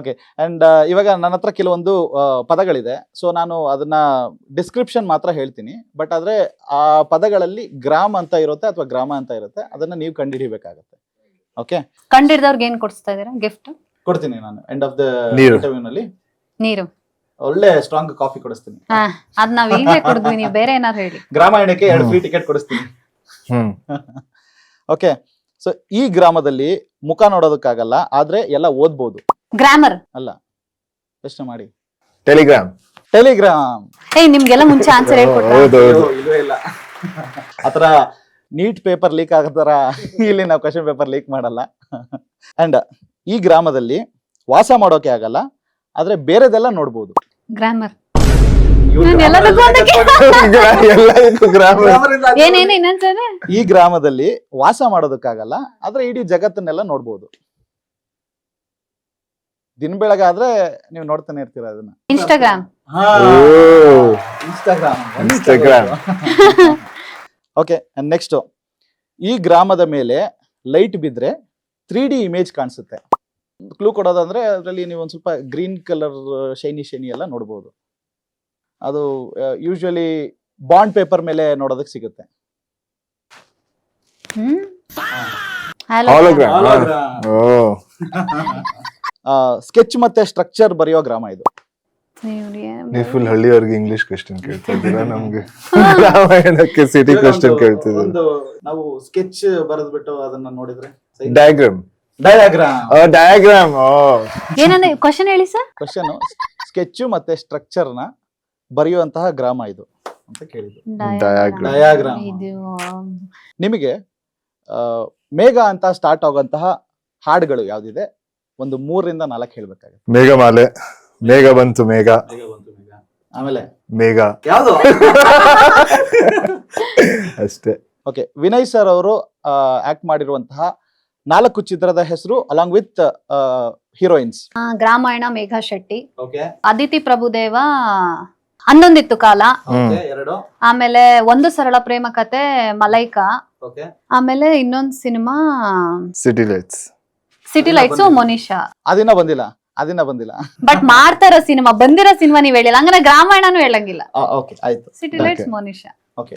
Okay. And ಇವಾಗ ನನ್ನ ಹತ್ರ ಕೆಲವೊಂದು ಪದಗಳಿದೆ. ಸೊ ನಾನು ಅದನ್ನ ಡಿಸ್ಕ್ರಿಪ್ಷನ್ ಮಾತ್ರ ಹೇಳ್ತೀನಿ. ಬಟ್ ಆದ್ರೆ ಆ ಪದಗಳಲ್ಲಿ ಗ್ರಾಮ್ ಅಂತ ಇರುತ್ತೆ ಅಥವಾ ಗ್ರಾಮ ಅಂತ ಇರುತ್ತೆ. ಅದನ್ನ ನೀವು ಕಂಡುಹಿಡಿಬೇಕಾಗತ್ತೆ. ಓಕೆ, ಕಂಡಿಡ್ದವ್ರಿಗೆ ಏನ್ ಕೊಡಿಸ್ತಾ ಇದೀರಾ ಗಿಫ್ಟ್? ಕೊಡ್ತೀನಿ ನಾನು ಎಂಡ್ ಆಫ್ ದ ನೀರು. ಇಂಟರ್ವ್ಯೂ ನಲ್ಲಿ ನೀರು. ಒಳ್ಳೆ ಸ್ಟ್ರಾಂಗ್ ಕಾಫಿ ಕೊಡಿಸ್ತೀನಿ. ಅದ್ ನಾವ್ ಈಗಲೇ ಕೊಡಿದ್ವಿ, ನೀವು ಬೇರೆ ಏನಾದ್ರು ಹೇಳಿ. ಗ್ರಾಮಾಯಣಕ್ಕೆ 2 ಫ್ರೀ ಟಿಕೆಟ್ ಕೊಡಿಸ್ತೀನಿ. ಓಕೆ, ಸೊ ಈ ಗ್ರಾಮದಲ್ಲಿ ಮುಖ ನೋಡೋದಕ್ಕಾಗಲ್ಲ, ಆದ್ರೆ ಎಲ್ಲ ಓದ್ಬೋದು. ಗ್ರಾಮರ್ ಅಲ್ಲ, ಪ್ರಶ್ನೆ ಮಾಡಿ. ಟೆಲಿಗ್ರಾಮ್. ಟೆಲಿಗ್ರಾಮ್. ನಿಮ್ಗೆಲ್ಲ ಮುಂಚೆ ಆನ್ಸರ್ ಹೇಳ್ಕೊಟ್ಟ. ಹೌದೌದು. ಇಲ್ವೇ ಇಲ್ಲ. ಆತರ ನೀಟ್ ಪೇಪರ್ ಲೀಕ್ ಆಗತ್ತಾರ ಇಲ್ಲಿ ನಾವು ಕ್ವಶನ್ ಪೇಪರ್ ಲೀಕ್ ಮಾಡಲ್ಲ. ಅಂಡ್ ಈ ಗ್ರಾಮದಲ್ಲಿ ವಾಸ ಮಾಡೋಕೆ ಆಗಲ್ಲ, ಆದ್ರೆ ಬೇರೆದೆಲ್ಲ ನೋಡ್ಬೋದು. ಗ್ರಾಮರ್. ಇವ್ರು ನಾನು grammar ಎಲ್ಲದಕ್ಕೂ ಎಲ್ಲ ಅದಕ್ಕೆ- ಎಲ್ಲದಕ್ಕೂ ಗ್ರಾಮರ್. grammar ಇಂದ ಆಗ್ಬೋದು. ಏನೇನು ಇನ್ನೊಂದ್ಸರಿ? ಈ ಗ್ರಾಮದಲ್ಲಿ ವಾಸ ಮಾಡೋದಕ್ಕಾಗಲ್ಲ, ಆದ್ರೆ ಇಡೀ ಜಗತ್ತನ್ನೆಲ್ಲ ನೋಡ್ಬೋದು. ದಿನ ಬೆಳಗಾದ್ರೆ ನೀವು ನೋಡ್ತಾನೆ ಇರ್ತೀರ ಅದನ್ನ. ಇನ್ಸ್ಟಾಗ್ರಾಮ್. Instagram. Okay, next. ಈ ಗ್ರಾಮದ ಮೇಲೆ ಲೈಟ್ ಬಿದ್ರೆ 3D ಇಮೇಜ್ ಕಾಣಿಸುತ್ತೆ. ಕ್ಲೂ ಕೊಡೋದಂದ್ರೆ ಅದರಲ್ಲಿ ನೀವು ಒಂದ್ ಸ್ವಲ್ಪ ಗ್ರೀನ್ ಕಲರ್ ಶೈನಿ ಎಲ್ಲ ನೋಡ್ಬೋದು. ಅದು ಯೂಶುವಲಿ ಬಾಂಡ್ ಪೇಪರ್ ಮೇಲೆ ನೋಡೋದಕ್ಕೆ ಸಿಗುತ್ತೆ. Hologram. ಸ್ಕೆಚ್ ಮತ್ತೆ ಸ್ಟ್ರಕ್ಚರ್ ಬರೆಯೋ ಗ್ರಾಮ ಇದು. ನೀವು ಫುಲ್ ಹಳ್ಳಿಯವ್ರಿಗೆ ಇಂಗ್ಲಿಷ್ ಕ್ವೆಶ್ಚನ್ ಕೇಳ್ತಾ ಇದ್ದೀರಾ, ನಮ್ಗೆ ರಾಮಾಯಣಕ್ಕೆ ಸಿಟಿ ಕ್ವೆಶ್ಚನ್ ಕೇಳ್ತಿದ್ದೀರಾ. ಒಂದು ನಾವು ಸ್ಕೆಚ್ ಬರೆದ್ಬಿಟ್ಟು ಅದನ್ನ ನೋಡಿದ್ರೆ ಡಯಾಗ್ರಾಮ್. ಡಯಾಗ್ರಾಮ್. ಡಯಾಗ್ರಾಮ್. ಏನಂದ್ರೆ ಕ್ವಶನ್ ಹೇಳಿ ಸರ್. ಕ್ವಶನ್ ಸ್ಕೆಚ್ ಮತ್ತೆ ಸ್ಟ್ರಕ್ಚರ್ ನ ಬರೆಯುವಂತಹ ಗ್ರಾಮ ಇದು ಅಂತ ಕೇಳಿದ್ರು. Diagram. Diagram. ಇದು ನಿಮಗೆ ಮೇಘ ಅಂತ ಸ್ಟಾರ್ಟ್ ಆಗುವಂತಹ ಹಾಡುಗಳು ಯಾವ್ದಿದೆ? ಒಂದು 3 ರಿಂದ 4 ಹೇಳ್ಬೇಕಾಗುತ್ತೆ. ಮೇಘಮಾಲೆ. ಮೇಘ ಬಂತು ಮೇಘ. ಆಮೇಲೆ ಮೇಘ. ಯಾವ್ದು? ಅಷ್ಟೇ. ಓಕೆ, ವಿನಯ್ ಸರ್ ಅವರು ಆಕ್ಟ್ ಮಾಡಿರುವಂತಹ 4 ಚಿತ್ರದ ಹೆಸರು along with heroines. Gramayana Megha Shetty, okay, Aditi Prabhudeva ಹನ್ನೊಂದಿತ್ತು ಕಾಲ, ಎರಡು. ಆಮೇಲೆ ಒಂದು ಸರಳ ಪ್ರೇಮ ಕತೆ ಮಲೈಕಾ, ಓಕೆ, ಆಮೇಲೆ ಇನ್ನೊಂದು cinema city lights. City lights Monisha. ಅದಿನ್ನ ಬಂದಿಲ್ಲ. ಬಟ್ ಮಾಡ್ತಾರ ಸಿನಿಮಾ, ಬಂದಿರೋ ಸಿನಿಮಾ ನೀವ್ ಹೇಳಿಲ್ಲ, ಹಂಗಾರೆ ಗ್ರಾಮಾಯಣನು ಹೇಳಂಗಿಲ್ಲ. ಓಕೆ, ಆಯ್ತು. City lights Monisha. ಓಕೆ,